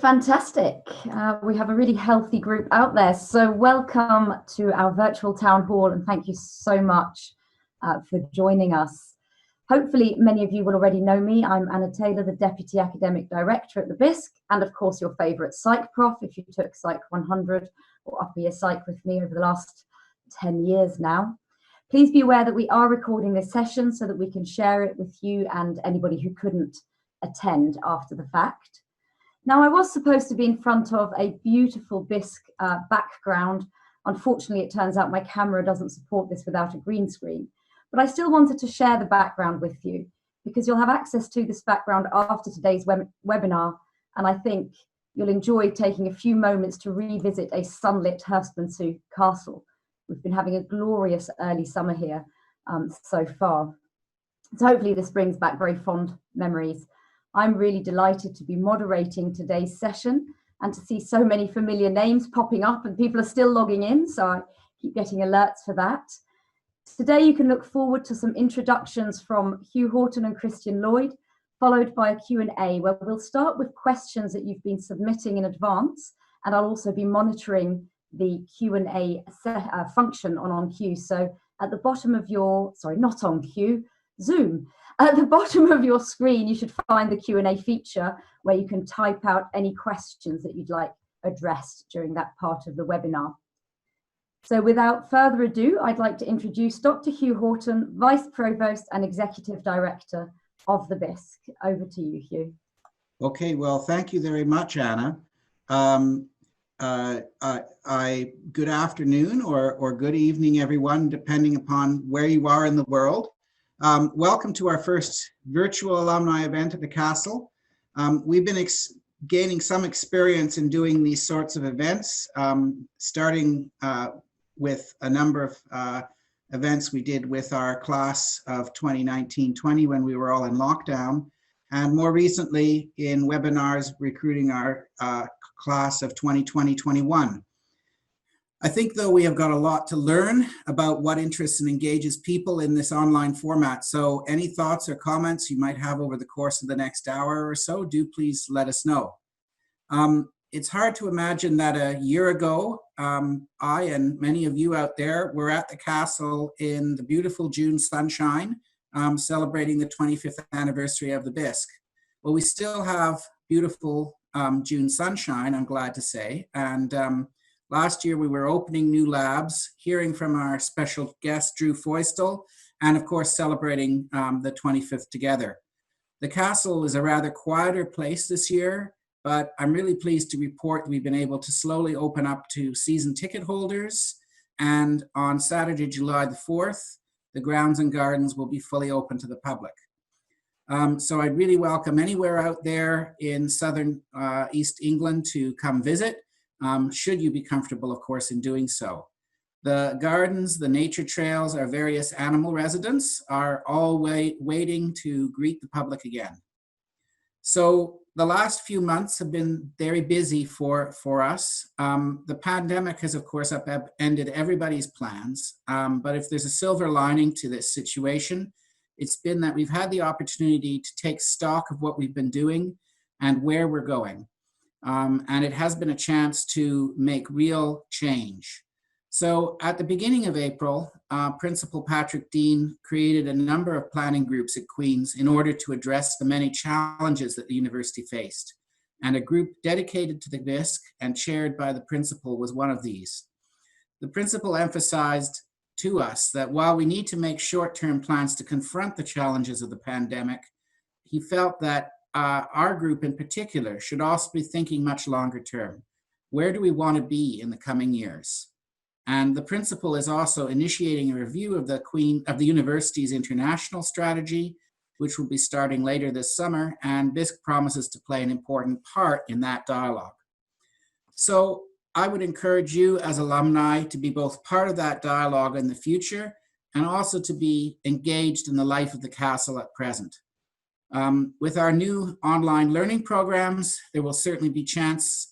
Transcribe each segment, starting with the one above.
fantastic. We have a really healthy group out there. So welcome to our virtual town hall, and thank you so much for joining us. Hopefully many of you will already know me. I'm Anna Taylor, the Deputy Academic Director at the BISC, and of course your favourite Psych Prof if you took Psych 100 or Upper Year Psych with me over the last 10 years now. Please be aware that we are recording this session so that we can share it with you and anybody who couldn't attend after the fact. Now, I was supposed to be in front of a beautiful BISC background. Unfortunately, it turns out my camera doesn't support this without a green screen, but I still wanted to share the background with you because you'll have access to this background after today's webinar, and I think you'll enjoy taking a few moments to revisit a sunlit Hurstmonceux Castle. We've been having a glorious early summer here so far. So hopefully this brings back very fond memories. I'm really delighted to be moderating today's session and to see so many familiar names popping up, and people are still logging in, so I keep getting alerts for that. Today you can look forward to some introductions from Hugh Horton and Christian Lloyd, followed by a Q&A where we'll start with questions that you've been submitting in advance, and I'll also be monitoring the Q&A function on Q. So at the bottom of your, sorry, not on Q, Zoom. At the bottom of your screen, you should find the Q&A feature where you can type out any questions that you'd like addressed during that part of the webinar. So without further ado, I'd like to introduce Dr. Hugh Horton, Vice-Provost and Executive Director of the BISC. Over to you, Hugh. Okay, well, thank you very much, Anna. Good afternoon or good evening, everyone, depending upon where you are in the world. Welcome to our first virtual alumni event at the Castle. We've been gaining some experience in doing these sorts of events, starting with a number of events we did with our class of 2019-20 when we were all in lockdown, and more recently in webinars recruiting our class of 2020-21. I think, though, we have got a lot to learn about what interests and engages people in this online format. So any thoughts or comments you might have over the course of the next hour or so, do please let us know. It's hard to imagine that a year ago, I and many of you out there were at the Castle in the beautiful June sunshine, celebrating the 25th anniversary of the BISC. Well, we still have beautiful June sunshine, I'm glad to say, and last year we were opening new labs, hearing from our special guest, Drew Feustel, and of course celebrating the 25th together. The Castle is a rather quieter place this year, but I'm really pleased to report we've been able to slowly open up to season ticket holders, and on Saturday, July the 4th, the grounds and gardens will be fully open to the public. So I'd really welcome anywhere out there in southern East England to come visit. Should you be comfortable, of course, in doing so. The gardens, the nature trails, our various animal residents are all waiting to greet the public again. So the last few months have been very busy for us. The pandemic has, of course, upended everybody's plans. But if there's a silver lining to this situation, it's been that we've had the opportunity to take stock of what we've been doing and where we're going. And it has been a chance to make real change. So at the beginning of April, Principal Patrick Dean created a number of planning groups at Queen's in order to address the many challenges that the university faced. And a group dedicated to the BISC and chaired by the principal was one of these. The principal emphasized to us that while we need to make short-term plans to confront the challenges of the pandemic, he felt that our group in particular should also be thinking much longer term. Where do we want to be in the coming years? And the principal is also initiating a review of the university's international strategy, which will be starting later this summer, and BISC promises to play an important part in that dialogue. So I would encourage you as alumni to be both part of that dialogue in the future and also to be engaged in the life of the Castle at present. With our new online learning programs, there will certainly be chances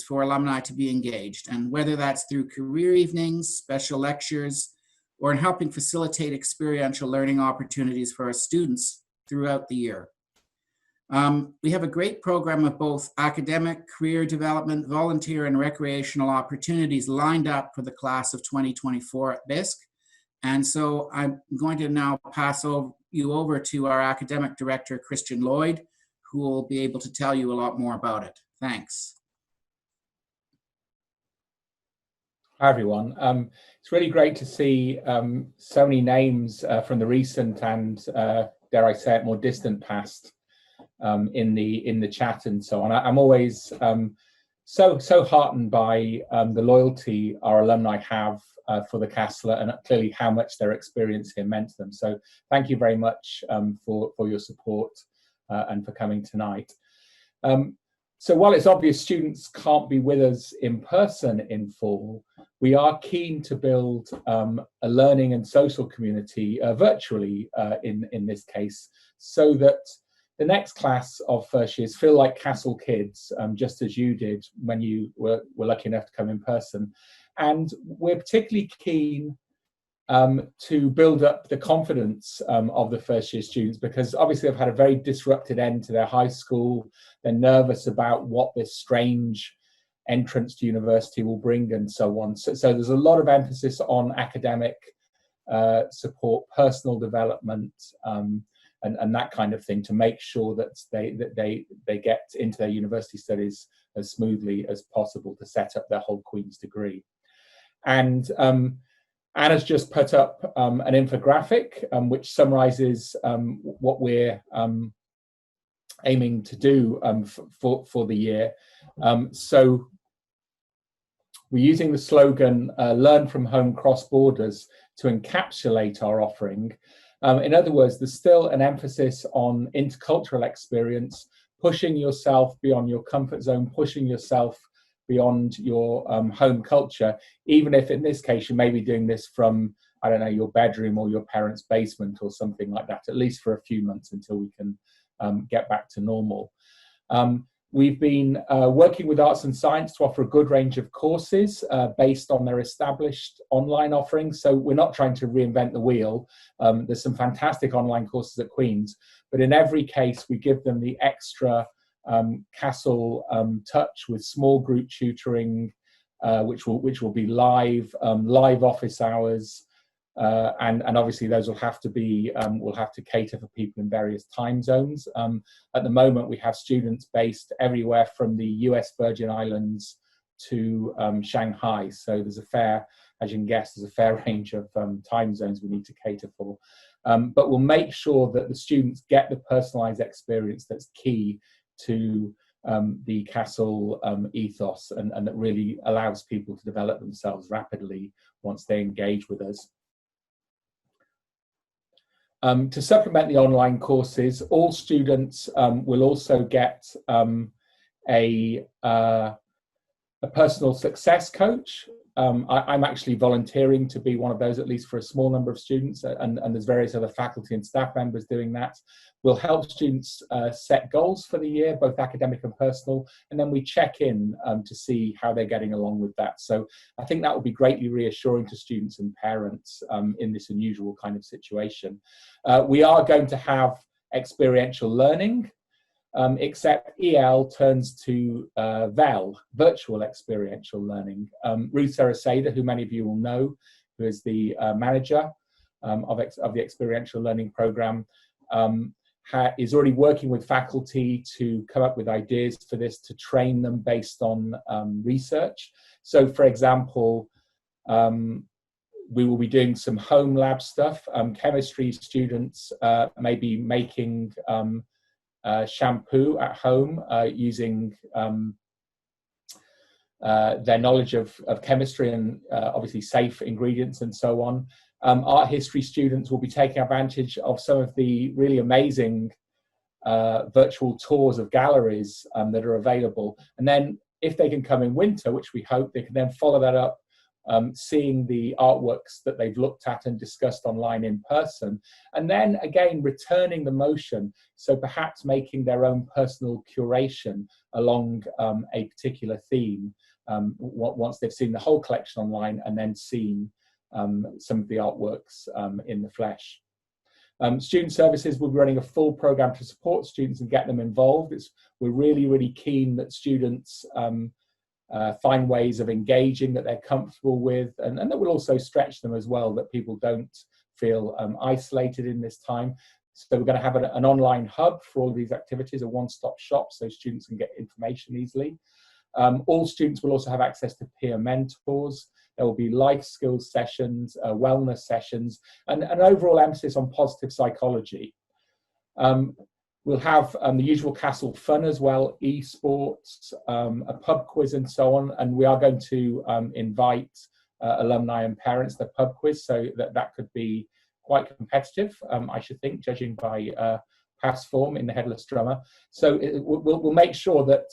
for alumni to be engaged, and whether that's through career evenings, special lectures, or in helping facilitate experiential learning opportunities for our students throughout the year. We have a great program of both academic, career development, volunteer, and recreational opportunities lined up for the class of 2024 at BISC. And so I'm going to now pass you over to our academic director, Christian Lloyd, who will be able to tell you a lot more about it. Thanks. Hi, everyone. It's really great to see so many names from the recent and, dare I say it, more distant past in the chat and so on. I'm always so heartened by the loyalty our alumni have for the castle, and clearly how much their experience here meant to them. So thank you very much for your support and for coming tonight. So while it's obvious students can't be with us in person in fall, we are keen to build a learning and social community virtually in this case, so that the next class of first years feel like castle kids, just as you did when you were lucky enough to come in person. And we're particularly keen to build up the confidence of the first year students, because obviously they've had a very disrupted end to their high school. They're nervous about what this strange entrance to university will bring and so on. So there's a lot of emphasis on academic support, personal development, and that kind of thing, to make sure that they get into their university studies as smoothly as possible to set up their whole Queen's degree. And Anna's just put up an infographic which summarizes what we're aiming to do for the year. So we're using the slogan, learn from home, cross borders, to encapsulate our offering. In other words, there's still an emphasis on intercultural experience, pushing yourself beyond your comfort zone, pushing yourself beyond your home culture, even if in this case you may be doing this from, I don't know, your bedroom or your parents' basement or something like that, at least for a few months until we can get back to normal. We've been working with Arts and Science to offer a good range of courses based on their established online offerings. So we're not trying to reinvent the wheel. There's some fantastic online courses at Queen's, but in every case we give them the extra castle touch with small group tutoring, which will be live office hours, and obviously those will have to be will have to cater for people in various time zones. At the moment we have students based everywhere from the US Virgin Islands to Shanghai, so there's a fair, as you can guess, there's a fair range of time zones we need to cater for, but we'll make sure that the students get the personalized experience that's key to the castle ethos, and that really allows people to develop themselves rapidly once they engage with us. To supplement the online courses, all students will also get a personal success coach. I'm actually volunteering to be one of those, at least for a small number of students, and there's various other faculty and staff members doing that. We'll help students set goals for the year, both academic and personal, and then we check in to see how they're getting along with that. So I think that will be greatly reassuring to students and parents in this unusual kind of situation. We are going to have experiential learning, except EL turns to VEL, virtual experiential learning. Ruth Saraseda, who many of you will know, who is the manager of the experiential learning program, is already working with faculty to come up with ideas for this, to train them based on research. So for example, we will be doing some home lab stuff. Chemistry students may be making shampoo at home using their knowledge of chemistry and obviously safe ingredients and so on. Art history students will be taking advantage of some of the really amazing virtual tours of galleries that are available. And then if they can come in winter, which we hope, they can then follow that up seeing the artworks that they've looked at and discussed online in person, and then again returning the motion, so perhaps making their own personal curation along a particular theme once they've seen the whole collection online and then seen some of the artworks in the flesh. Student Services will be running a full program to support students and get them involved. We're really, really keen that students find ways of engaging that they're comfortable with, and that will also stretch them as well, that people don't feel isolated in this time. So we're going to have an online hub for all of these activities, a one-stop shop, so students can get information easily. All students will also have access to peer mentors. There will be life skills sessions, wellness sessions, and an overall emphasis on positive psychology. We'll have the usual Castle fun as well, esports, a pub quiz and so on. And we are going to invite alumni and parents to the pub quiz, so that could be quite competitive, I should think, judging by past form in the Headless Drummer. So we'll make sure that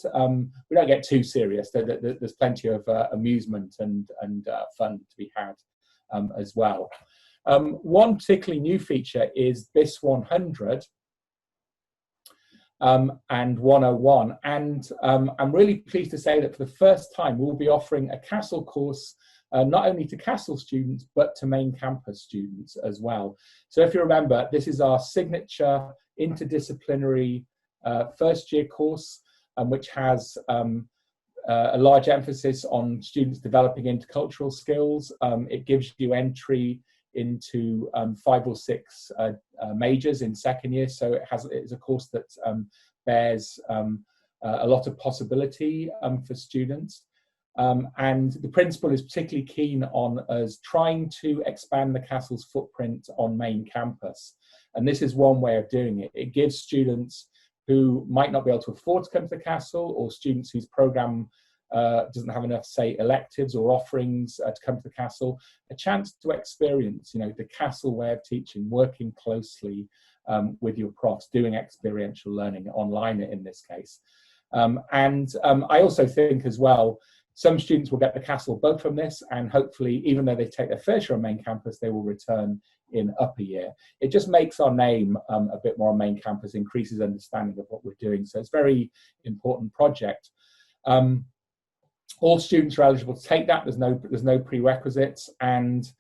we don't get too serious, that there's plenty of amusement and fun to be had as well. One particularly new feature is BISC 100 and 101. And I'm really pleased to say that for the first time, we'll be offering a Castle course not only to Castle students, but to main campus students as well. So if you remember, this is our signature interdisciplinary first year course, which has a large emphasis on students developing intercultural skills. It gives you entry into 5 or 6 majors in second year. So it's a course that bears a lot of possibility for students. And the principal is particularly keen on us trying to expand the Castle's footprint on main campus. And this is one way of doing it. It gives students who might not be able to afford to come to the Castle, or students whose programme doesn't have enough, say, electives or offerings to come to the Castle, a chance to experience, the Castle way of teaching, working closely with your profs, doing experiential learning, online in this case. And I also think as well, some students will get the Castle bug from this, and hopefully, even though they take their first year on main campus, they will return in upper year. It just makes our name a bit more on main campus, increases understanding of what we're doing. So it's a very important project. All students are eligible to take that. There's no prerequisites, and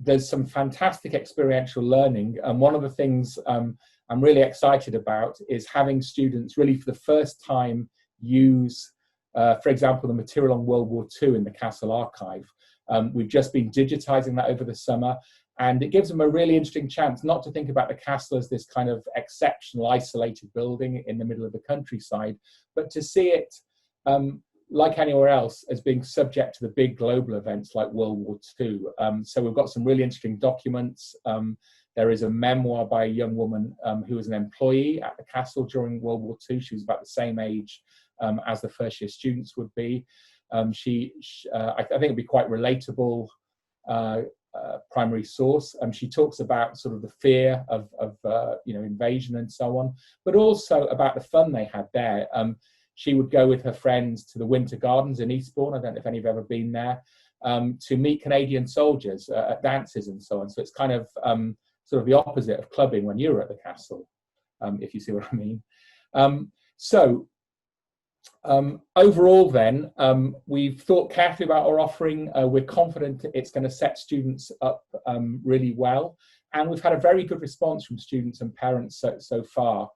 there's some fantastic experiential learning. And one of the things I'm really excited about is having students really for the first time use, for example, the material on World War II in the Castle archive. We've just been digitizing that over the summer, and it gives them a really interesting chance not to think about the Castle as this kind of exceptional, isolated building in the middle of the countryside, but to see it like anywhere else as being subject to the big global events like World War II. So we've got some really interesting documents. There is a memoir by a young woman who was an employee at the Castle during World War II. She was about the same age as the first year students would be. I think it'd be quite relatable primary source. She talks about sort of the fear of invasion and so on, but also about the fun they had there. She would go with her friends to the Winter Gardens in Eastbourne. I don't know if any of you have ever been there, to meet Canadian soldiers at dances and so on. So it's kind of sort of the opposite of clubbing when you're at the Castle, if you see what I mean. Overall then, we've thought carefully about our offering. We're confident it's going to set students up really well. And we've had a very good response from students and parents so far.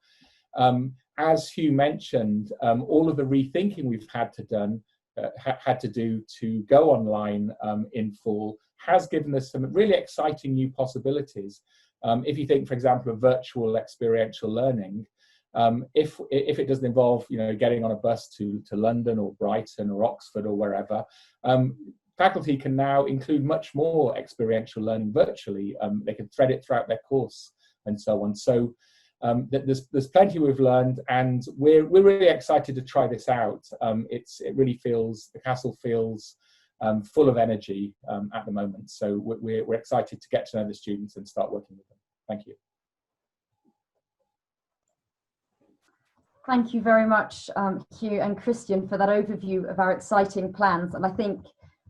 As Hugh mentioned, all of the rethinking we've had to do to go online in fall has given us some really exciting new possibilities. If you think, for example, of virtual experiential learning, if it doesn't involve getting on a bus to London or Brighton or Oxford or wherever, faculty can now include much more experiential learning virtually. They can thread it throughout their course and so on. So there's plenty we've learned, and we're really excited to try this out. It really feels, the Castle feels full of energy at the moment. So we're excited to get to know the students and start working with them. Thank you. Thank you very much, Hugh and Christian, for that overview of our exciting plans. And I think,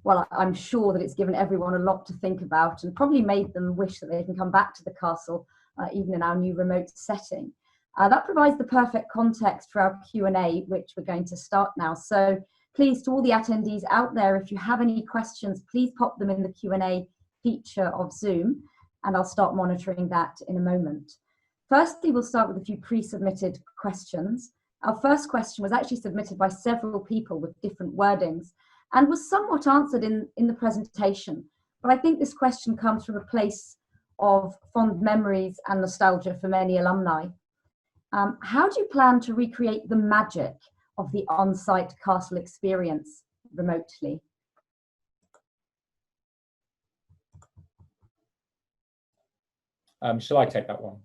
well, I'm sure that it's given everyone a lot to think about and probably made them wish that they can come back to the Castle, even in our new remote setting. That provides the perfect context for our Q&A, which we're going to start now. So please, to all the attendees out there, if you have any questions, please pop them in the Q&A feature of Zoom. and I'll start monitoring that in a moment. Firstly, we'll start with a few pre-submitted questions. Our first question was actually submitted by several people with different wordings and was somewhat answered in the presentation. But I think this question comes from a place of fond memories and nostalgia for many alumni. How do you plan to recreate the magic of the on-site castle experience remotely? Shall I take that one?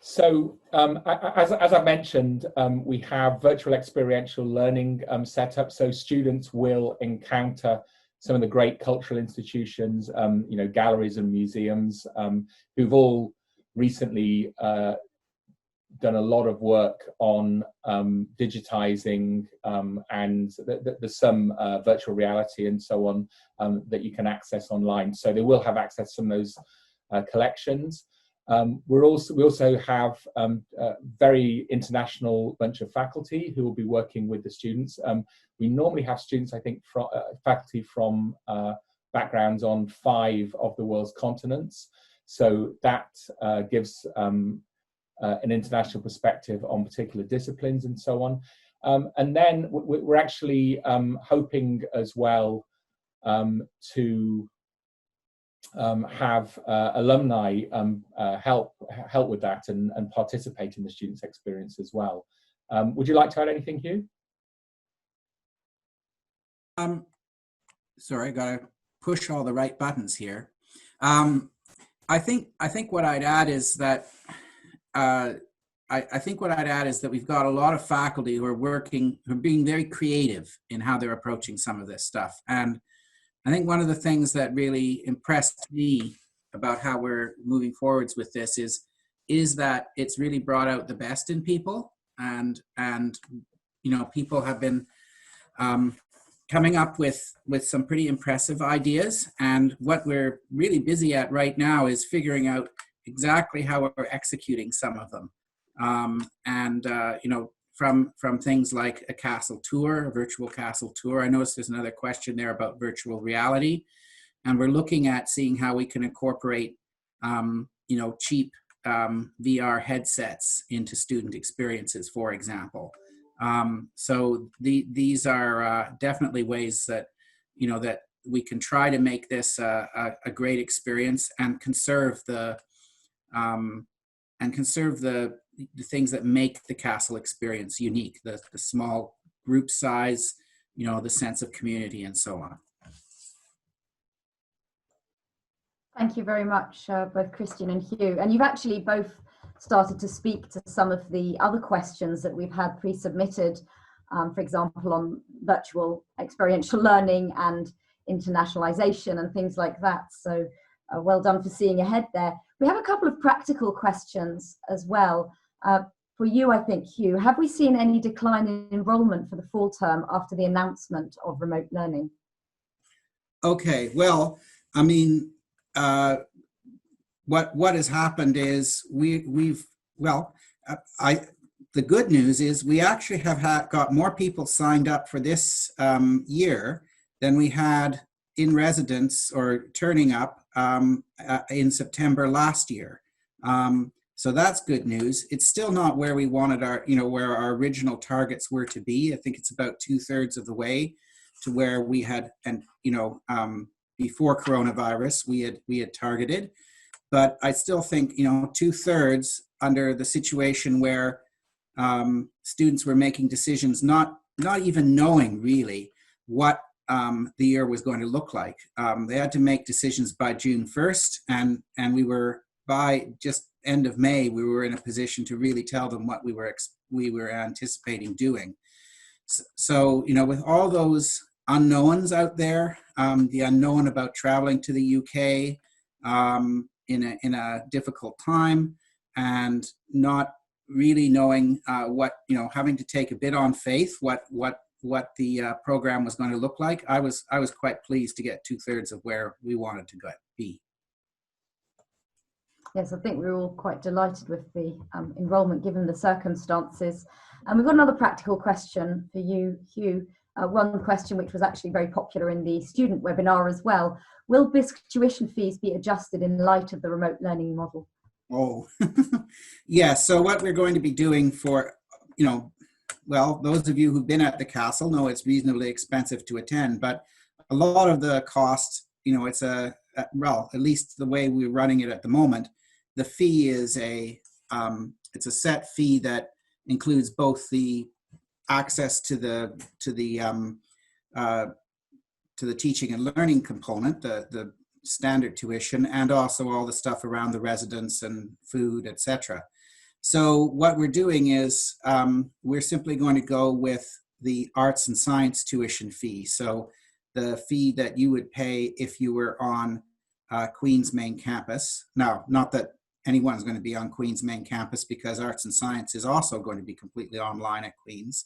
So as I mentioned, we have virtual experiential learning set up, so students will encounter some of the great cultural institutions, you know, galleries and museums, who've all recently done a lot of work on digitizing, and there's some virtual reality and so on that you can access online. So they will have access to some of those collections. We also have a very international bunch of faculty who will be working with the students. We normally have students, I think, from faculty from backgrounds on 5 of the world's continents. So that gives an international perspective on particular disciplines and so on. And then we're actually hoping as well to have alumni help with that and participate in the students' experience as well. Would you like to add anything, Hugh? Sorry, I gotta push all the right buttons here. I think what I'd add is that I think what I'd add is that we've got a lot of faculty who are being very creative in how they're approaching some of this stuff. And I think one of the things that really impressed me about how we're moving forwards with this is that it's really brought out the best in people, and you know, people have been coming up with some pretty impressive ideas. And what we're really busy at right now is figuring out exactly how we're executing some of them. You know, from things like a castle tour, a virtual castle tour. I noticed there's another question there about virtual reality. And we're looking at seeing how we can incorporate, you know, cheap VR headsets into student experiences, for example. So these are definitely ways that, you know, that we can try to make this a great experience and conserve the things that make the castle experience unique, the small group size, you know, the sense of community and so on. Thank you very much, both Christian and Hugh. And you've actually both started to speak to some of the other questions that we've had pre-submitted, for example, on virtual experiential learning and internationalization and things like that. So well done for seeing ahead there. We have a couple of practical questions as well. For you, I think, Hugh, have we seen any decline in enrollment for the fall term after the announcement of remote learning? Okay, well, I mean, what has happened is the good news is we actually have got more people signed up for this year than we had in residence or turning up in September last year. So that's good news. It's still not where we wanted our, you know, where our original targets were to be. I think it's about 2/3 of the way to where we had, and you know, before coronavirus, we had targeted. But I still think, you know, 2/3 under the situation where students were making decisions, not even knowing really what the year was going to look like. They had to make decisions by June 1st, and we were, by just end of May, we were in a position to really tell them what we were anticipating doing. So, you know, with all those unknowns out there, the unknown about traveling to the UK in a difficult time, and not really knowing what, you know, having to take a bit on faith what the program was going to look like, I was quite pleased to get 2/3 of where we wanted to be. Yes, I think we're all quite delighted with the enrollment given the circumstances. And we've got another practical question for you, Hugh. one question which was actually very popular in the student webinar as well. Will BISC tuition fees be adjusted in light of the remote learning model? Oh, yeah. So what we're going to be doing for, well, those of you who've been at the castle know it's reasonably expensive to attend, but a lot of the cost, it's well, at least the way we're running it at the moment, the fee is it's a set fee that includes both the access to the teaching and learning component, the standard tuition, and also all the stuff around the residence and food, etc. So what we're doing is we're simply going to go with the arts and science tuition fee. So the fee that you would pay if you were on Queen's main campus. Now, not that anyone's going to be on Queen's main campus, because arts and science is also going to be completely online at Queen's.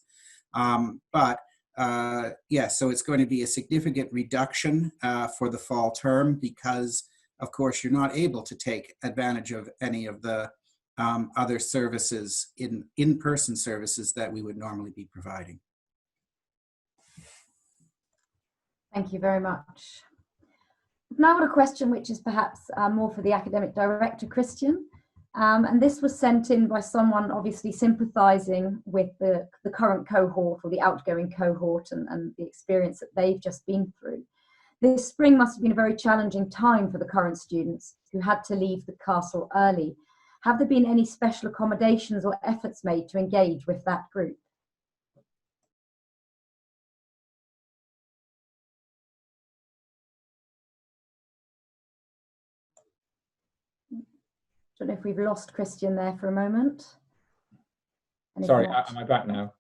Yeah, so it's going to be a significant reduction for the fall term, because of course you're not able to take advantage of any of the other services, in-person services that we would normally be providing. Thank you very much. Now got a question which is perhaps more for the academic director, Christian. And this was sent in by someone obviously sympathising with the current cohort, or the outgoing cohort, and the experience that they've just been through. This spring must have been a very challenging time for the current students who had to leave the castle early. Have there been any special accommodations or efforts made to engage with that group? I don't know if we've lost Christian there for a moment. Sorry, am I back now?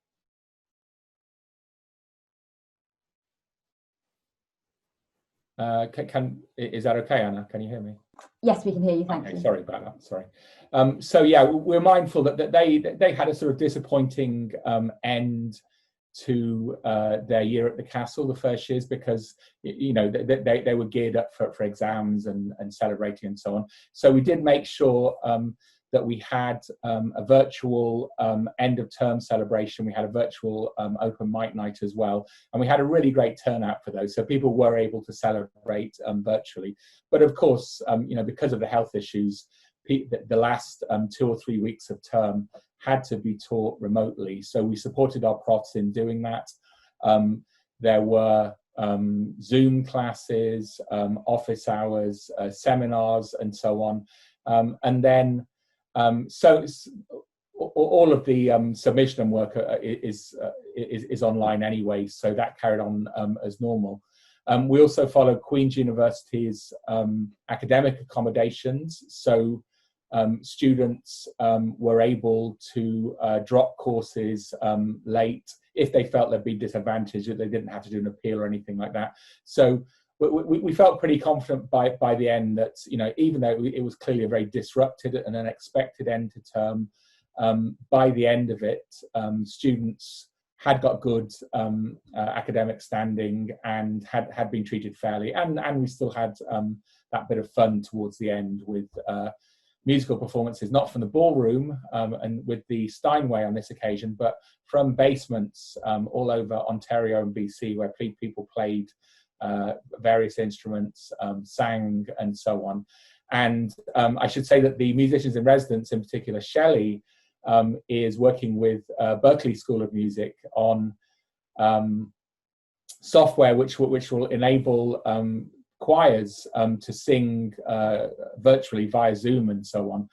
Is that okay, Anna? Can you hear me? Yes, we can hear you. Thank you. Sorry about that. Sorry. So yeah, we're mindful that they had a sort of disappointing end to their year at the castle, the first years, because they were geared up for exams and celebrating and so on. So we did make sure that we had a virtual end of term celebration. We had a virtual open mic night as well, and we had a really great turnout for those. So people were able to celebrate virtually. But of course, because of the health issues, the last 2 or 3 weeks of term had to be taught remotely. So we supported our profs in doing that. There were Zoom classes, office hours, seminars, and so on. And then, so all of the submission and work is online anyway, so that carried on as normal. We also followed Queen's University's academic accommodations, so students were able to drop courses late if they felt they'd be disadvantaged, that they didn't have to do an appeal or anything like that. So we felt pretty confident by the end that, even though it was clearly a very disrupted and unexpected end to term, by the end of it, students had got good academic standing and had been treated fairly, and we still had that bit of fun towards the end with musical performances, not from the ballroom and with the Steinway on this occasion, but from basements all over Ontario and BC, where people played various instruments, sang, and so on. And I should say that the musicians in residence, in particular Shelley, is working with Berklee School of Music on software which will enable choirs to sing virtually via Zoom and so on.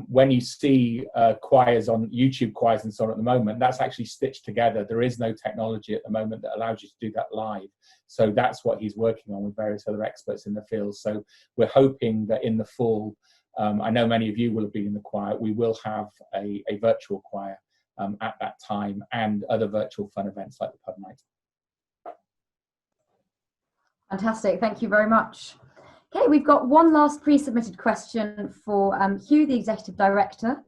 When you see choirs on YouTube, choirs and so on at the moment, that's actually stitched together. There is no technology at the moment that allows you to do that live. So that's what he's working on with various other experts in the field. So we're hoping that in the fall, I know many of you will have been in the choir, we will have a virtual choir at that time, and other virtual fun events like the pub night. Fantastic, thank you very much. Okay, we've got one last pre-submitted question for Hugh, the Executive Director.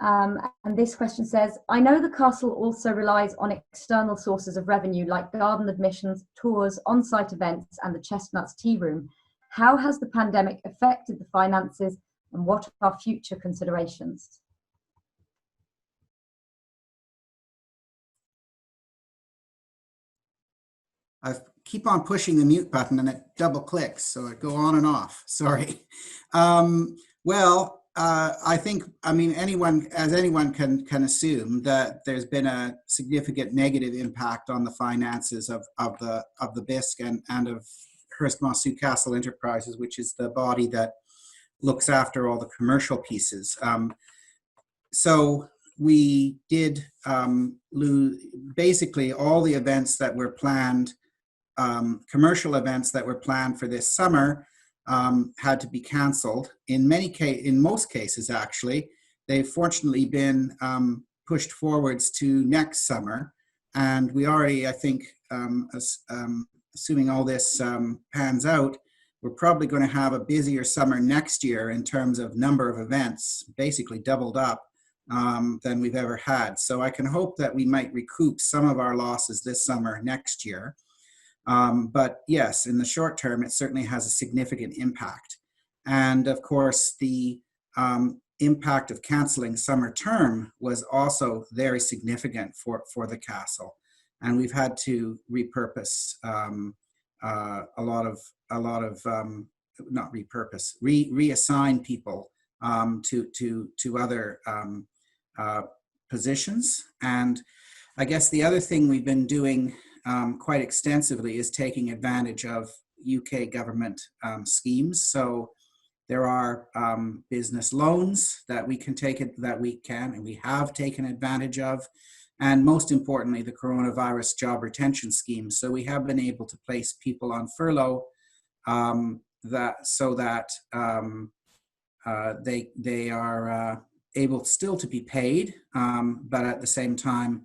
And this question says, I know the castle also relies on external sources of revenue like garden admissions, tours, on-site events, and the Chestnuts Tea Room. How has the pandemic affected the finances, and what are future considerations? I keep on pushing the mute button and it double clicks, so it go on and off. Sorry. I mean, anyone can assume that there's been a significant negative impact on the finances of the BISC and of Hearst Moss Sioux Castle Enterprises, which is the body that looks after all the commercial pieces. So we did lose basically all the events that were planned, commercial events that were planned for this summer had to be canceled. In most cases, actually, they've fortunately been pushed forwards to next summer. And we already, I think, assuming all this pans out, we're probably going to have a busier summer next year in terms of number of events, basically doubled up than we've ever had. So I can hope that we might recoup some of our losses this summer next year. But yes, in the short term, it certainly has a significant impact. And of course, the impact of canceling summer term was also very significant for the castle. And we've had to repurpose reassign people to other positions. And I guess the other thing we've been doing quite extensively is taking advantage of UK government schemes. So there are business loans that we can and we have taken advantage of. And most importantly, the coronavirus job retention scheme. So we have been able to place people on furlough so that they are able still to be paid, but at the same time,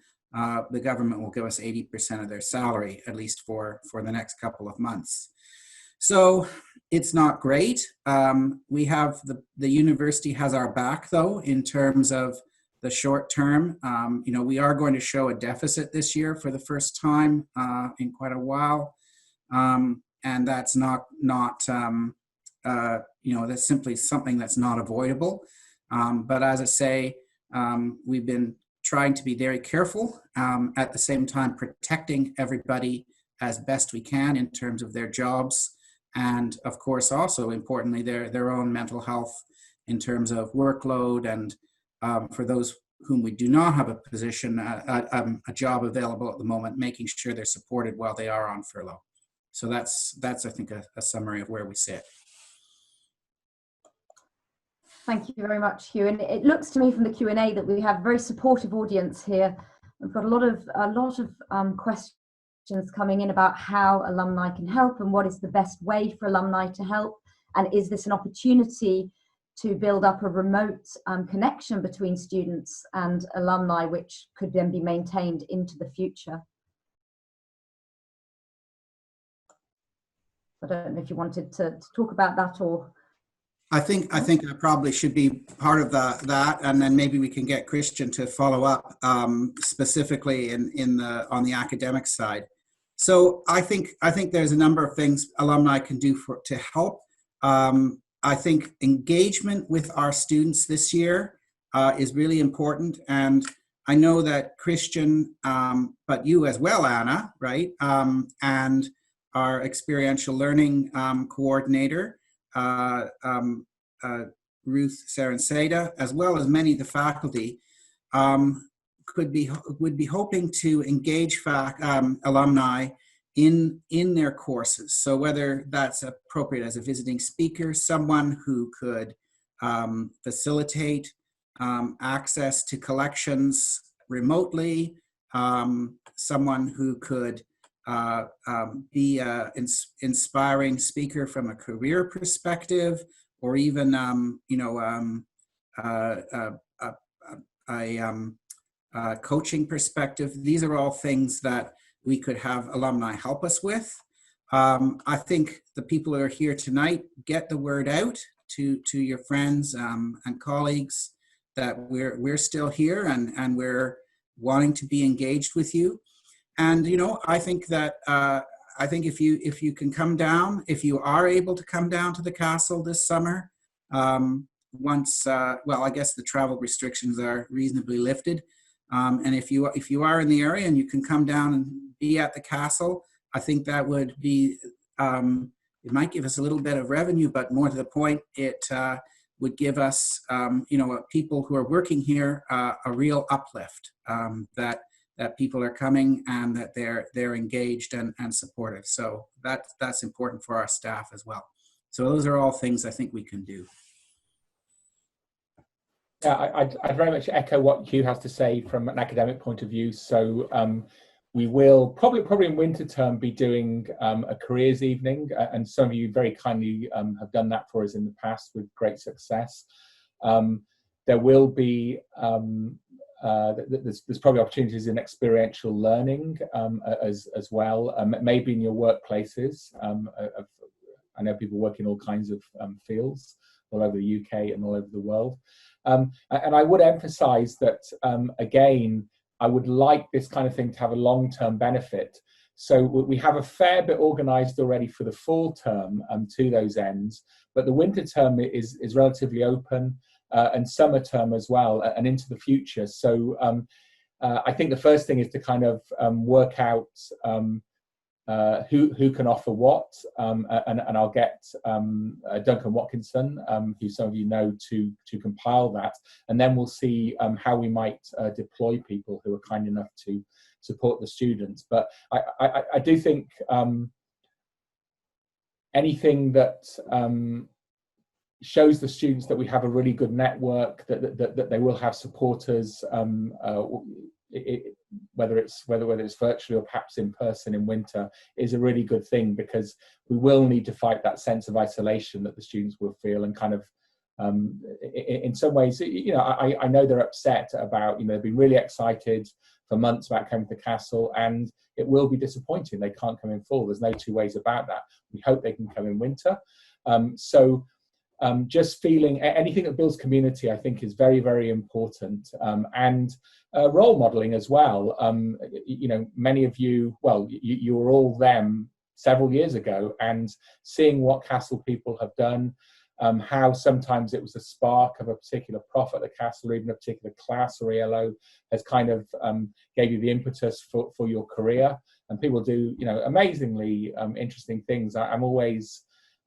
the government will give us 80% of their salary, at least for the next couple of months. So it's not great. We have the university has our back, though, in terms of the short term. We are going to show a deficit this year for the first time in quite a while. And that's that's simply something that's not avoidable. But as I say, we've been trying to be very careful, at the same time protecting everybody as best we can in terms of their jobs. And of course, also importantly, their own mental health in terms of workload, and for those whom we do not have a position, a job available at the moment, making sure they're supported while they are on furlough. So that's I think, a summary of where we sit. Thank you very much, Hugh. And it looks to me from the Q&A that we have a very supportive audience here. We've got a lot of questions coming in about how alumni can help and what is the best way for alumni to help. And is this an opportunity to build up a remote connection between students and alumni, which could then be maintained into the future? I don't know if you wanted to talk about that, or... I think I probably should be part of that, and then maybe we can get Christian to follow up specifically on the academic side. So I think there's a number of things alumni can do to help. I think engagement with our students this year is really important, and I know that Christian, but you as well, Anna, right, and our Experiential Learning coordinator, Ruth Saranseda, as well as many of the faculty, would be hoping to engage alumni in their courses. So whether that's appropriate as a visiting speaker, someone who could facilitate access to collections remotely, someone who could be an inspiring speaker from a career perspective, or even a coaching perspective. These are all things that we could have alumni help us with. I think the people who are here tonight, get the word out to your friends and colleagues that we're still here and we're wanting to be engaged with you. And I think that I think if you can come down, if you are able to come down to the castle this summer, once well, I guess the travel restrictions are reasonably lifted, and if you are in the area and you can come down and be at the castle, I think that would be, it might give us a little bit of revenue, but more to the point, it would give us, people who are working here a real uplift, that people are coming and that they're engaged and supportive. So that's important for our staff as well. So those are all things I think we can do. Yeah, I'd very much echo what Hugh has to say from an academic point of view. So we will probably in winter term be doing a careers evening, and some of you very kindly have done that for us in the past with great success. There will be there's probably opportunities in experiential learning as well, maybe in your workplaces. I know people work in all kinds of fields all over the UK and all over the world. And I would emphasize that, again, I would like this kind of thing to have a long-term benefit. So we have a fair bit organized already for the fall term to those ends, but the winter term is relatively open, and summer term as well, and into the future. So I think the first thing is to kind of work out who can offer what, and I'll get Duncan Watkinson, who some of you know, to compile that, and then we'll see how we might deploy people who are kind enough to support the students. But I do think anything that shows the students that we have a really good network, that they will have supporters, whether it's virtually or perhaps in person in winter, is a really good thing, because we will need to fight that sense of isolation that the students will feel, and kind of in some ways, I know they're upset about, they've been really excited for months about coming to the castle, and it will be disappointing they can't come in fall. There's no two ways about that. We hope they can come in winter. Just feeling anything that builds community, I think, is very, very important, and role modeling as well. Many of you, well, you were all them several years ago, and seeing what castle people have done, how sometimes it was a spark of a particular prof at the castle, or even a particular class or ELO, has kind of gave you the impetus for your career. And people do, amazingly interesting things.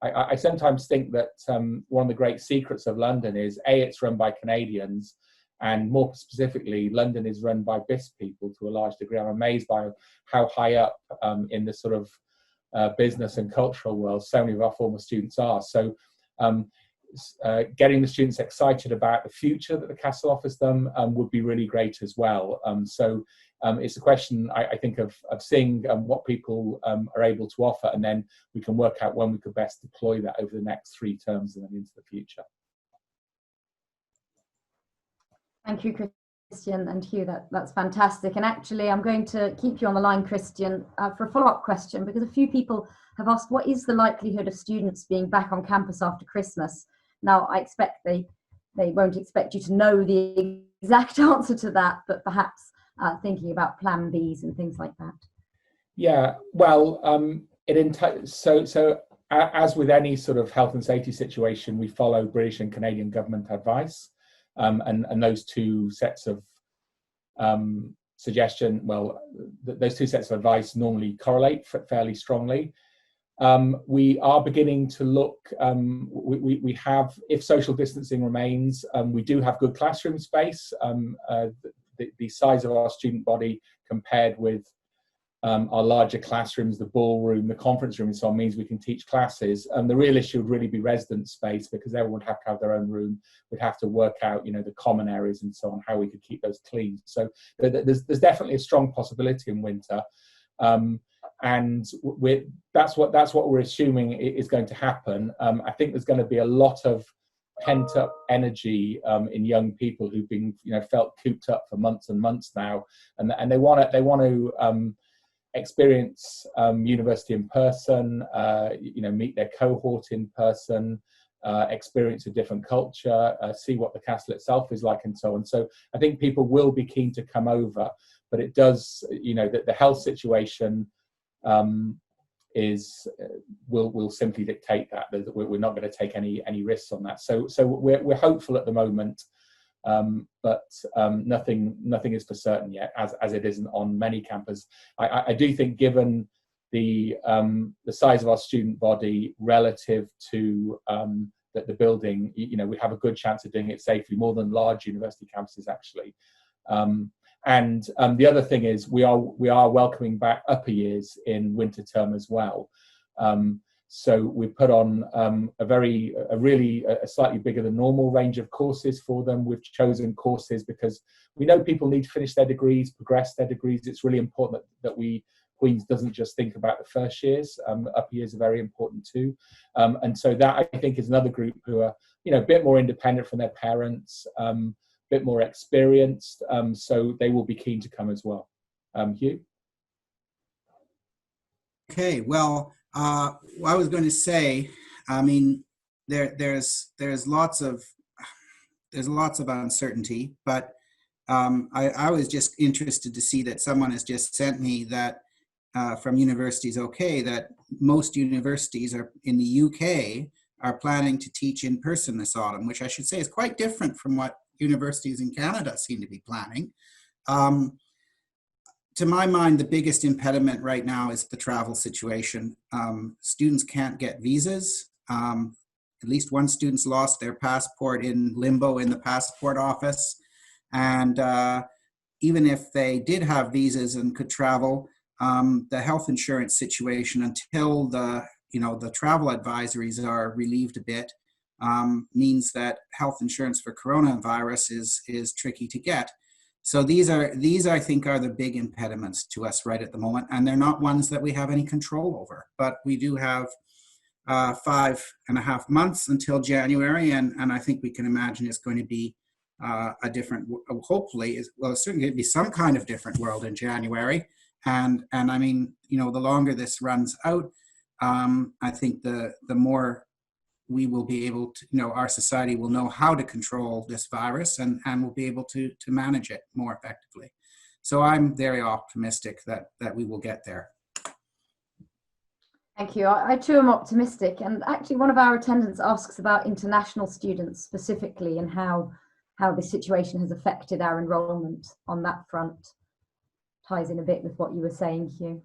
I sometimes think that one of the great secrets of London is, A, it's run by Canadians, and more specifically, London is run by BISC people to a large degree. I'm amazed by how high up in the sort of business and cultural world so many of our former students are. So getting the students excited about the future that the castle offers them would be really great as well. It's a question, I think, of seeing what people are able to offer, and then we can work out when we could best deploy that over the next 3 terms and then into the future. Thank you, Christian and Hugh. That's fantastic. And actually, I'm going to keep you on the line, Christian, for a follow-up question, because a few people have asked, what is the likelihood of students being back on campus after Christmas? Now, I expect they won't expect you to know the exact answer to that, but perhaps thinking about plan Bs and things like that. Yeah, well, so as with any sort of health and safety situation, we follow British and Canadian government advice, and those two sets of suggestion, well, those two sets of advice normally correlate fairly strongly. We are beginning to look, we have, if social distancing remains, we do have good classroom space. The size of our student body compared with our larger classrooms, the ballroom, the conference room and so on, means we can teach classes. And the real issue would really be resident space, because everyone would have to have their own room. We'd have to work out, the common areas and so on, how we could keep those clean. So there's definitely a strong possibility in winter. And that's what we're assuming is going to happen. I think there's going to be a lot of pent-up energy in young people who've been, felt cooped up for months and months now, and they want to experience university in person, meet their cohort in person, experience a different culture, see what the castle itself is like, and so on. So I think people will be keen to come over, but it does, the health situation will simply dictate that we're not going to take any risks on that. So we're hopeful at the moment, but nothing is for certain yet, as it isn't on many campuses. I do think, given the size of our student body relative to the building, we have a good chance of doing it safely, more than large university campuses actually. And the other thing is we are welcoming back upper years in winter term as well. So we put on a slightly bigger than normal range of courses for them. We've chosen courses because we know people need to finish their degrees, progress their degrees. It's really important that Queen's doesn't just think about the first years. Upper years are very important too. And so that, I think, is another group who are, a bit more independent from their parents, a bit more experienced. So they will be keen to come as well. Hugh? Okay, well, I was going to say, I mean, there's lots of uncertainty, but I was just interested to see that someone has just sent me that from Universities OK, that most universities in the UK are planning to teach in person this autumn, which I should say is quite different from what universities in Canada seem to be planning. To my mind, the biggest impediment right now is the travel situation. Students can't get visas. At least one student's lost their passport in limbo in the passport office. And even if they did have visas and could travel, the health insurance situation, until the travel advisories are relieved a bit, means that health insurance for coronavirus is tricky to get. So these I think are the big impediments to us right at the moment, and they're not ones that we have any control over. But we do have 5.5 months until January, and I think we can imagine it's going to be a different, hopefully, it's certainly going to be some kind of different world in January. And I mean, the longer this runs out, I think the more we will be able to, our society will know how to control this virus and will be able to manage it more effectively. So I'm very optimistic that we will get there. Thank you. I too am optimistic. And actually one of our attendants asks about international students specifically and how the situation has affected our enrollment on that front. Ties in a bit with what you were saying, Hugh.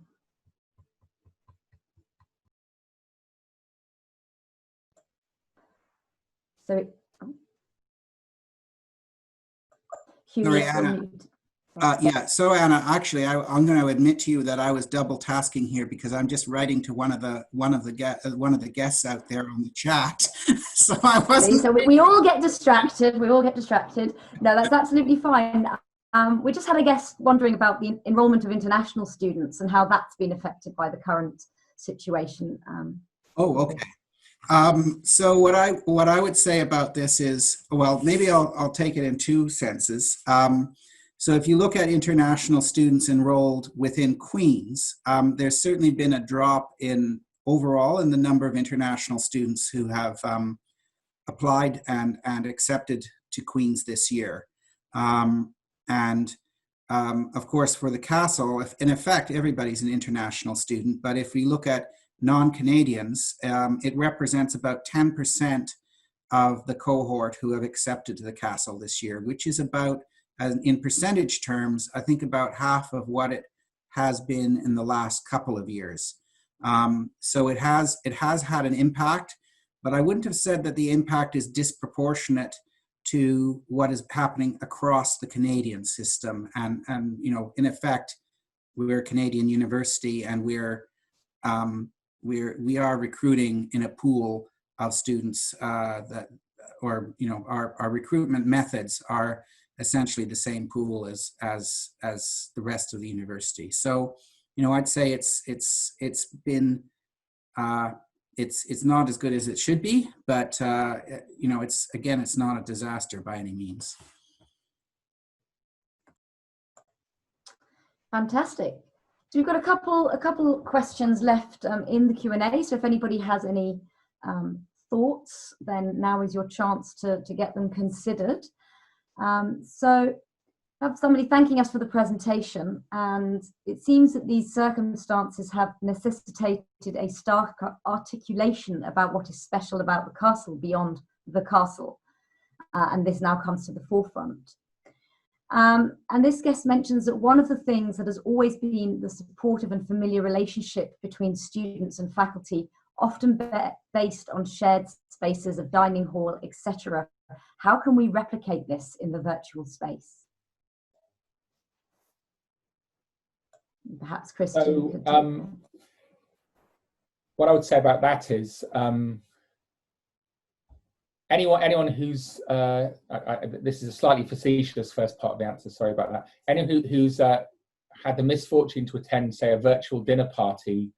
So, Hugh, sorry, Anna. Yeah, so Anna, actually, I'm going to admit to you that I was double tasking here because I'm just writing to one of the guests out there on the chat. So I wasn't. So we all get distracted. No, that's absolutely fine. We just had a guest wondering about the enrollment of international students and how that's been affected by the current situation. Oh, okay. So what I would say about this is, well, maybe I'll take it in two senses. So if you look at international students enrolled within Queen's, there's certainly been a drop overall in the number of international students who have applied and accepted to Queen's this year. Of course, for the Castle, in effect, everybody's an international student. But if we look at non-Canadians, it represents about 10% of the cohort who have accepted to the Castle this year, which is about, in percentage terms, I think about half of what it has been in the last couple of years. So it has had an impact, but I wouldn't have said that the impact is disproportionate to what is happening across the Canadian system. And in effect, we're a Canadian university, and we are recruiting in a pool of students our recruitment methods are essentially the same pool as the rest of the university. So, I'd say it's been it's not as good as it should be, but it's not a disaster by any means. Fantastic. So we've got a couple questions left in the Q&A. So if anybody has any thoughts, then now is your chance to get them considered. So I have somebody thanking us for the presentation, and it seems that these circumstances have necessitated a stark articulation about what is special about the castle beyond the castle, and this now comes to the forefront. And this guest mentions that one of the things that has always been the supportive and familiar relationship between students and faculty, often based on shared spaces of dining hall, etc. How can we replicate this in the virtual space? Perhaps Kristen could take it. What I would say about that is anyone who's this is a slightly facetious first part of the answer, sorry about that. Anyone who's had the misfortune to attend, say, a virtual dinner party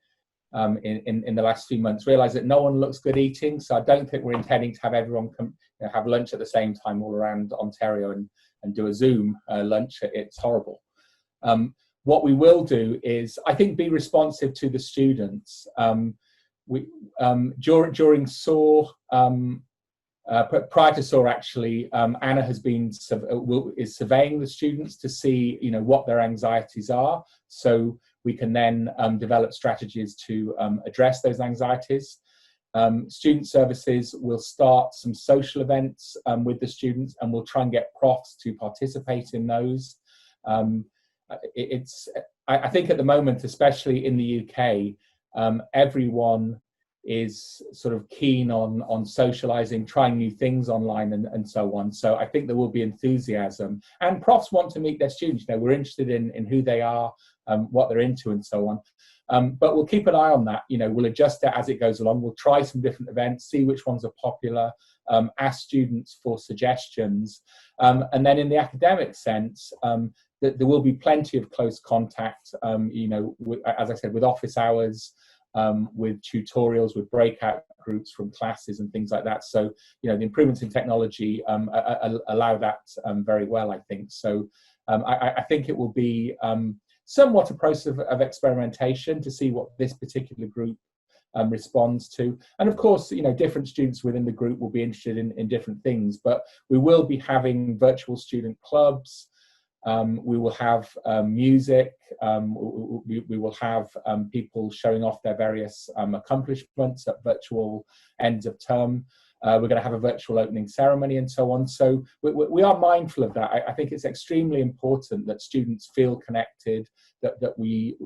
in the last few months, realize that no one looks good eating. So I don't think we're intending to have everyone come, have lunch at the same time all around Ontario and do a Zoom lunch. It's horrible. What we will do is, I think, be responsive to the students. During SOAR, prior to SOAR actually, Anna has been is surveying the students to see what their anxieties are, so we can then develop strategies to address those anxieties. Student services will start some social events with the students, and we'll try and get profs to participate in those. I think at the moment, especially in the UK, everyone is sort of keen on socializing, trying new things online and so on. So I think there will be enthusiasm, and profs want to meet their students. We're interested in who they are, what they're into and so on. But we'll keep an eye on that. We'll adjust it as it goes along. We'll try some different events, see which ones are popular, ask students for suggestions. And then in the academic sense, there will be plenty of close contact, as I said, with office hours, with tutorials, with breakout groups from classes and things like that. So, the improvements in technology allow that very well, I think. So I think it will be somewhat a process of experimentation to see what this particular group responds to. And of course, different students within the group will be interested in different things, but we will be having virtual student clubs. We will have music, we will have people showing off their various accomplishments at virtual ends of term. We're going to have a virtual opening ceremony and so on. So we are mindful of that. I think it's extremely important that students feel connected, that we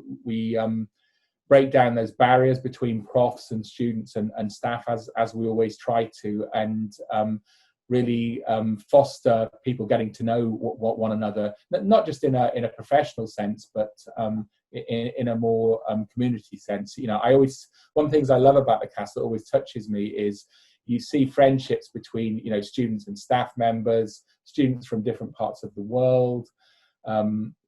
break down those barriers between profs and students and staff as we always try to, and really foster people getting to know what one another, not just in a professional sense, but in a more community sense. One of the things I love about the castle that always touches me is you see friendships between students and staff members, students from different parts of the world,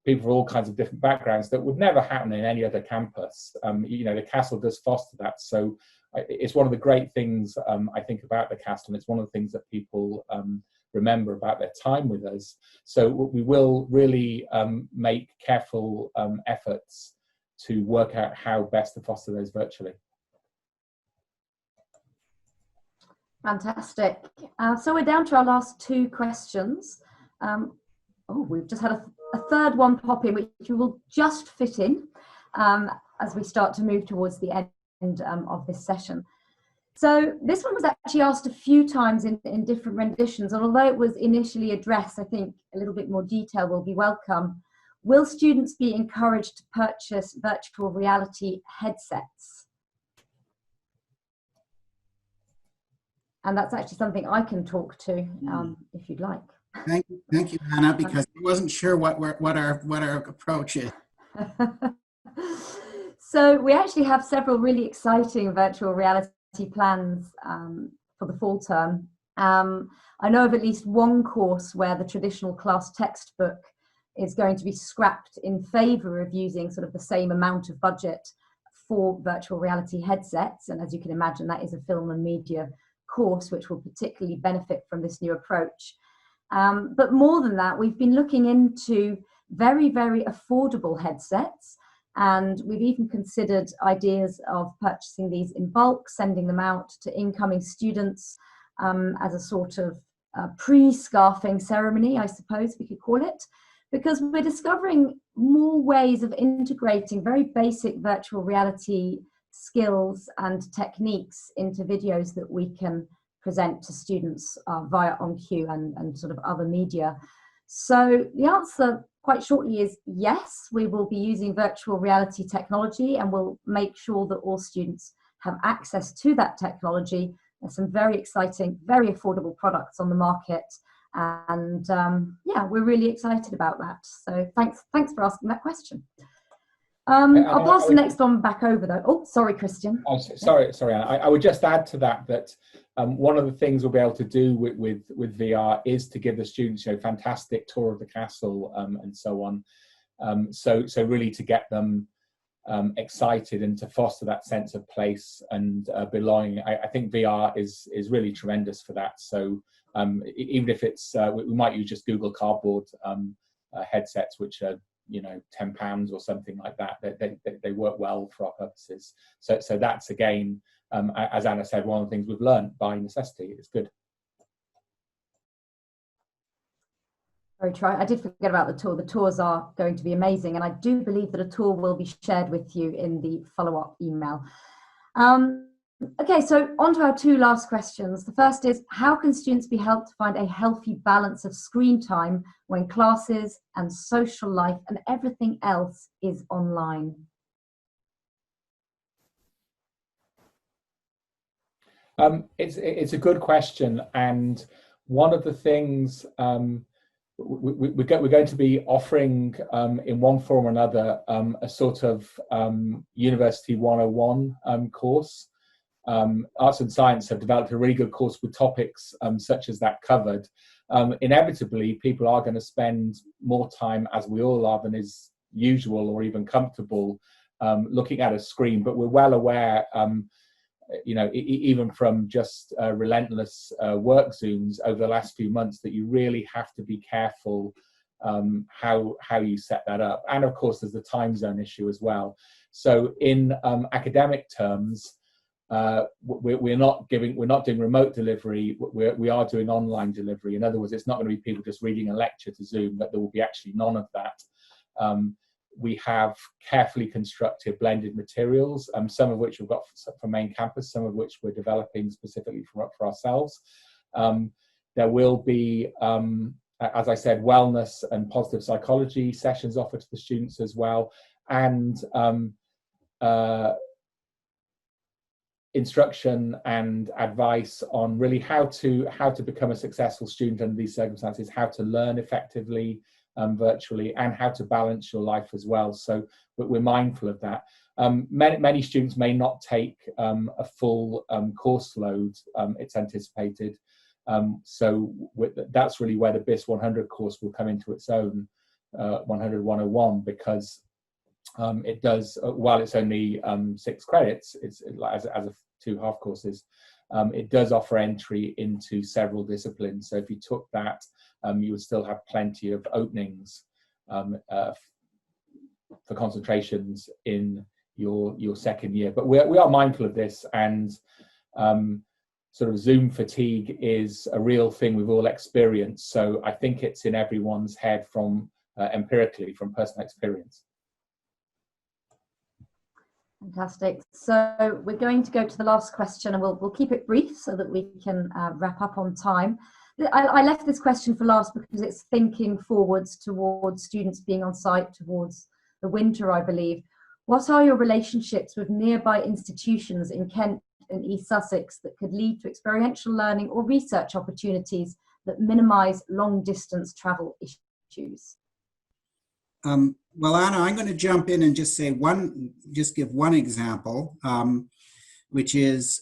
people from all kinds of different backgrounds that would never happen in any other campus. The castle does foster that. So it's one of the great things I think about the castle, and it's one of the things that people remember about their time with us. So we will really make careful efforts to work out how best to foster those virtually. Fantastic. So we're down to our last two questions. We've just had a third one pop in, which we will just fit in as we start to move towards the end of this session. So this one was actually asked a few times in different renditions, and although it was initially addressed, I think a little bit more detail will be welcome. Will students be encouraged to purchase virtual reality headsets? And that's actually something I can talk to if you'd like. Thank you, Hannah, because I wasn't sure what our approach is. So we actually have several really exciting virtual reality plans for the fall term. I know of at least one course where the traditional class textbook is going to be scrapped in favour of using sort of the same amount of budget for virtual reality headsets. And as you can imagine, that is a film and media course, which will particularly benefit from this new approach. But more than that, we've been looking into very, very affordable headsets, and we've even considered ideas of purchasing these in bulk, sending them out to incoming students as a sort of pre-scarfing ceremony, I suppose we could call it, because we're discovering more ways of integrating very basic virtual reality skills and techniques into videos that we can present to students via OnCue and sort of other media. So the answer quite shortly is yes, we will be using virtual reality technology, and we'll make sure that all students have access to that technology. There's some very exciting, very affordable products on the market, and yeah, we're really excited about that. So thanks for asking that question. I'll pass the next one back over though. Oh, sorry, Christian. Oh, sorry, Anna. I would just add to that one of the things we'll be able to do with VR is to give the students a fantastic tour of the castle and so on. So really to get them excited and to foster that sense of place and belonging. I think VR is really tremendous for that. So even if it's we might use just Google Cardboard headsets, which are £10 or something like that. They work well for our purposes. So that's again, as Anna said, one of the things we've learned by necessity. It's good. Very true. I did forget about the tour. The tours are going to be amazing, and I do believe that a tour will be shared with you in the follow-up email. Okay, so on to our two last questions. The first is, how can students be helped to find a healthy balance of screen time when classes and social life and everything else is online? It's a good question, and one of the things we're going to be offering in one form or another a sort of University 101 course. Arts and Science have developed a really good course with topics such as that covered. Inevitably, people are going to spend more time, as we all are, than is usual or even comfortable looking at a screen. But we're well aware, even from just relentless work Zooms over the last few months, that you really have to be careful how you set that up. And of course, there's the time zone issue as well. So in academic terms, we're not doing remote delivery. We are doing online delivery. In other words, it's not going to be people just reading a lecture to Zoom, but there will be actually none of that. We have carefully constructed blended materials, some of which we've got from main campus, some of which we're developing specifically for ourselves. There will be, as I said, wellness and positive psychology sessions offered to the students as well, and instruction and advice on really how to become a successful student under these circumstances, how to learn effectively virtually, and how to balance your life as well. So we're mindful of that. Many students may not take a full course load, it's anticipated. So that's really where the BISC 100 course will come into its own, 100 101, because it does, while it's only 6 credits, it's as a 2 half courses, it does offer entry into several disciplines. So if you took that, you would still have plenty of openings for concentrations in your second year. But we are mindful of this, and sort of Zoom fatigue is a real thing we've all experienced. So I think it's in everyone's head from empirically, from personal experience. Fantastic. So we're going to go to the last question, and we'll keep it brief so that we can wrap up on time. I left this question for last because it's thinking forwards towards students being on site towards the winter, I believe. What are your relationships with nearby institutions in Kent and East Sussex that could lead to experiential learning or research opportunities that minimise long-distance travel issues? Well, Anna, I'm going to jump in and just give one example, which is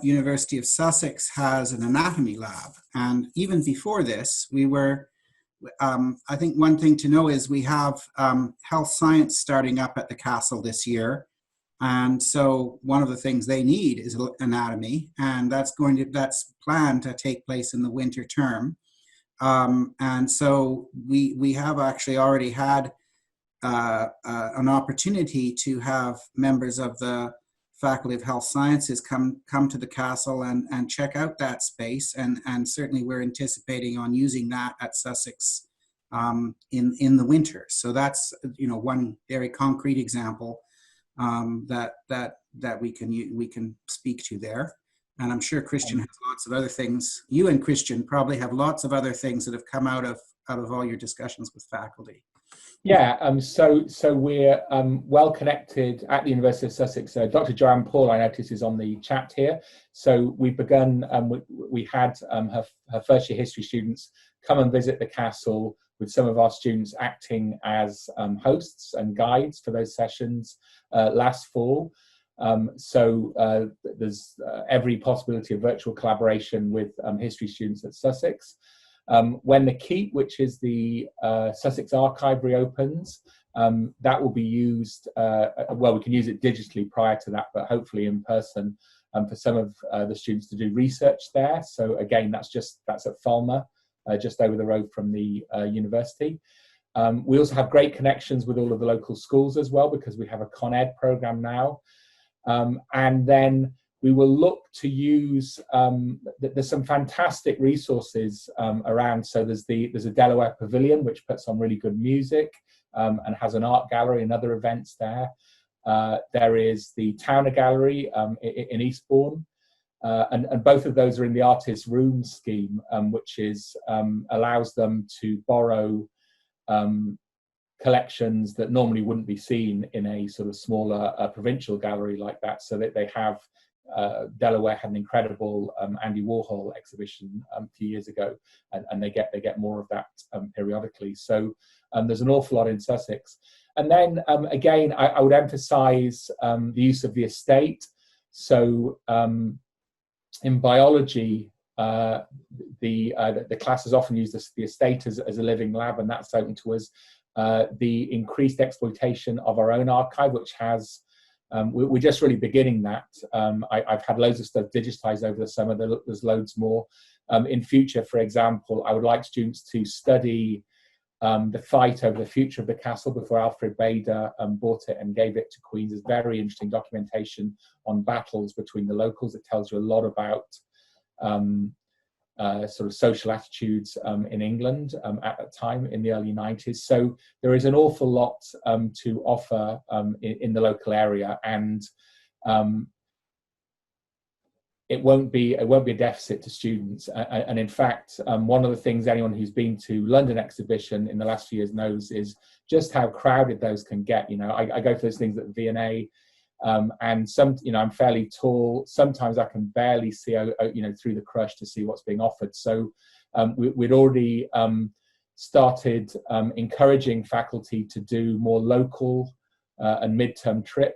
University of Sussex has an anatomy lab. And even before this, we were, I think one thing to know is we have health science starting up at the castle this year. And so one of the things they need is anatomy, and that's planned to take place in the winter term. And so we have actually already had an opportunity to have members of the Faculty of Health Sciences come to the castle and check out that space, and certainly we're anticipating on using that at Sussex in the winter. So that's one very concrete example that we can speak to there. And I'm sure Christian has lots of other things. You and Christian probably have lots of other things that have come out of out of all your discussions with faculty? Yeah, so we're well connected at the University of Sussex. Dr. Joanne Paul, I notice, is on the chat here. So we've begun, we had her first year history students come and visit the castle, with some of our students acting as hosts and guides for those sessions last fall. So there's every possibility of virtual collaboration with history students at Sussex. When the Keep, which is the Sussex Archive, reopens, that will be used, well, we can use it digitally prior to that, but hopefully in person for some of the students to do research there. So again, that's at Falmer, just over the road from the university. We also have great connections with all of the local schools as well, because we have a Con Ed program now. And then we will look to use, there's some fantastic resources around. So there's a Delaware Pavilion, which puts on really good music and has an art gallery and other events there. There is the Towner Gallery in Eastbourne. And both of those are in the Artist Room scheme, which allows them to borrow collections that normally wouldn't be seen in a sort of smaller provincial gallery like that. So that they have, Delaware had an incredible Andy Warhol exhibition a few years ago, and they get more of that periodically. So there's an awful lot in Sussex. And then again, I would emphasize the use of the estate. So in biology, the classes often use the estate as a living lab, and that's open to us. The increased exploitation of our own archive, which has, we're just really beginning that. I've had loads of stuff digitized over the summer. There's loads more. In future, for example, I would like students to study the fight over the future of the castle before Alfred Bader bought it and gave it to Queen's. There's very interesting documentation on battles between the locals. It tells you a lot about sort of social attitudes in England at that time in the early 90s. So there is an awful lot to offer in the local area, and it won't be a deficit to students. And in fact, one of the things anyone who's been to London exhibition in the last few years knows is just how crowded those can get. You know, I go to those things at the V&A, and I'm fairly tall. Sometimes I can barely see, through the crush to see what's being offered. So we'd already started encouraging faculty to do more local and midterm trip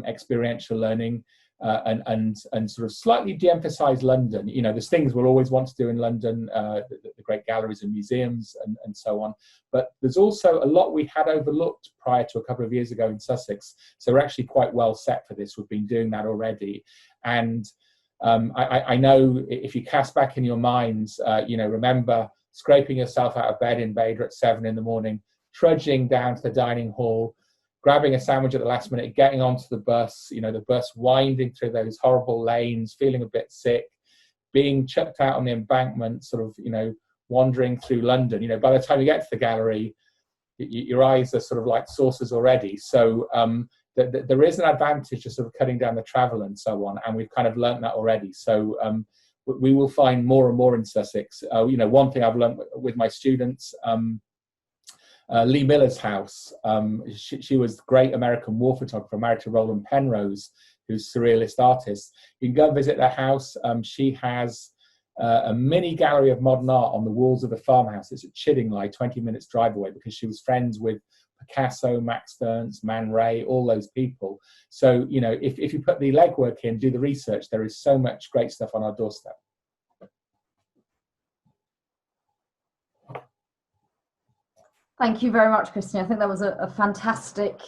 experiential learning. And sort of slightly de-emphasize London. You know, there's things we'll always want to do in London, the great galleries and museums and so on. But there's also a lot we had overlooked prior to a couple of years ago in Sussex. So we're actually quite well set for this. We've been doing that already. And I know if you cast back in your minds, remember scraping yourself out of bed in Bader at 7 in the morning, trudging down to the dining hall, grabbing a sandwich at the last minute, getting onto the bus, the bus winding through those horrible lanes, feeling a bit sick, being chucked out on the embankment, sort of, wandering through London. By the time you get to the gallery, your eyes are sort of like saucers already. So there is an advantage to sort of cutting down the travel and so on, and we've kind of learnt that already. So we will find more and more in Sussex. One thing I've learnt with my students, Lee Miller's house. She was the great American war photographer, married to Roland Penrose, who's a surrealist artist. You can go and visit their house. She has a mini gallery of modern art on the walls of the farmhouse. It's at Chiddingly, 20 minutes drive away, because she was friends with Picasso, Max Ernst, Man Ray, all those people. So, if you put the legwork in, do the research, there is so much great stuff on our doorstep. Thank you very much, Christine. I think that was a fantastic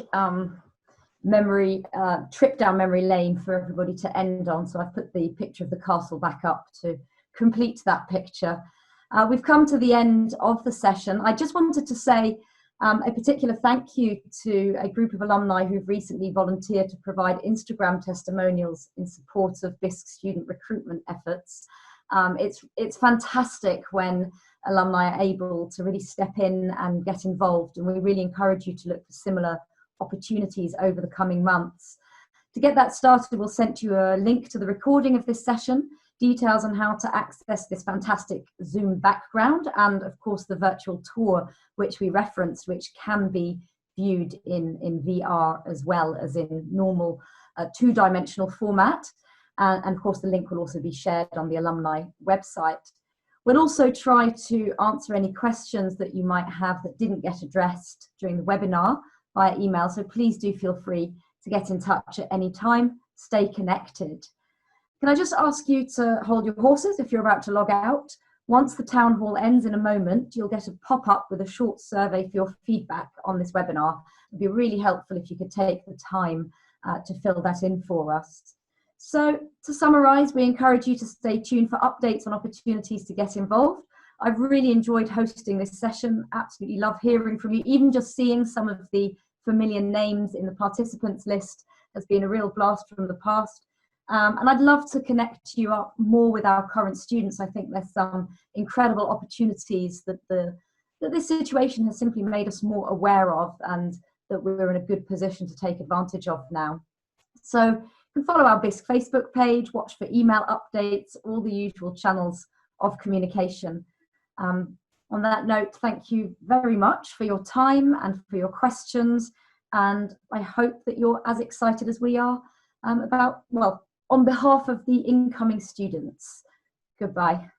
memory trip down memory lane for everybody to end on. So I've put the picture of the castle back up to complete that picture. We've come to the end of the session. I just wanted to say a particular thank you to a group of alumni who've recently volunteered to provide Instagram testimonials in support of BISC student recruitment efforts. It's fantastic when alumni are able to really step in and get involved, and we really encourage you to look for similar opportunities over the coming months. To get that started, we'll send you a link to the recording of this session. details on how to access this fantastic Zoom background, and of course the virtual tour which we referenced, which can be viewed in VR as well as in normal two-dimensional format. And of course the link will also be shared on the alumni website. We'll also try to answer any questions that you might have that didn't get addressed during the webinar via email, so please do feel free to get in touch at any time. Stay connected. Can I just ask you to hold your horses if you're about to log out? Once the town hall ends in a moment, you'll get a pop-up with a short survey for your feedback on this webinar. It'd be really helpful if you could take the time to fill that in for us. So to summarise, we encourage you to stay tuned for updates on opportunities to get involved. I've really enjoyed hosting this session, absolutely love hearing from you. Even just seeing some of the familiar names in the participants list has been a real blast from the past. And I'd love to connect you up more with our current students. I think there's some incredible opportunities that this situation has simply made us more aware of, and that we're in a good position to take advantage of now. So you can follow our BISC Facebook page, watch for email updates, all the usual channels of communication. On that note, thank you very much for your time and for your questions. And I hope that you're as excited as we are about, well, on behalf of the incoming students. Goodbye.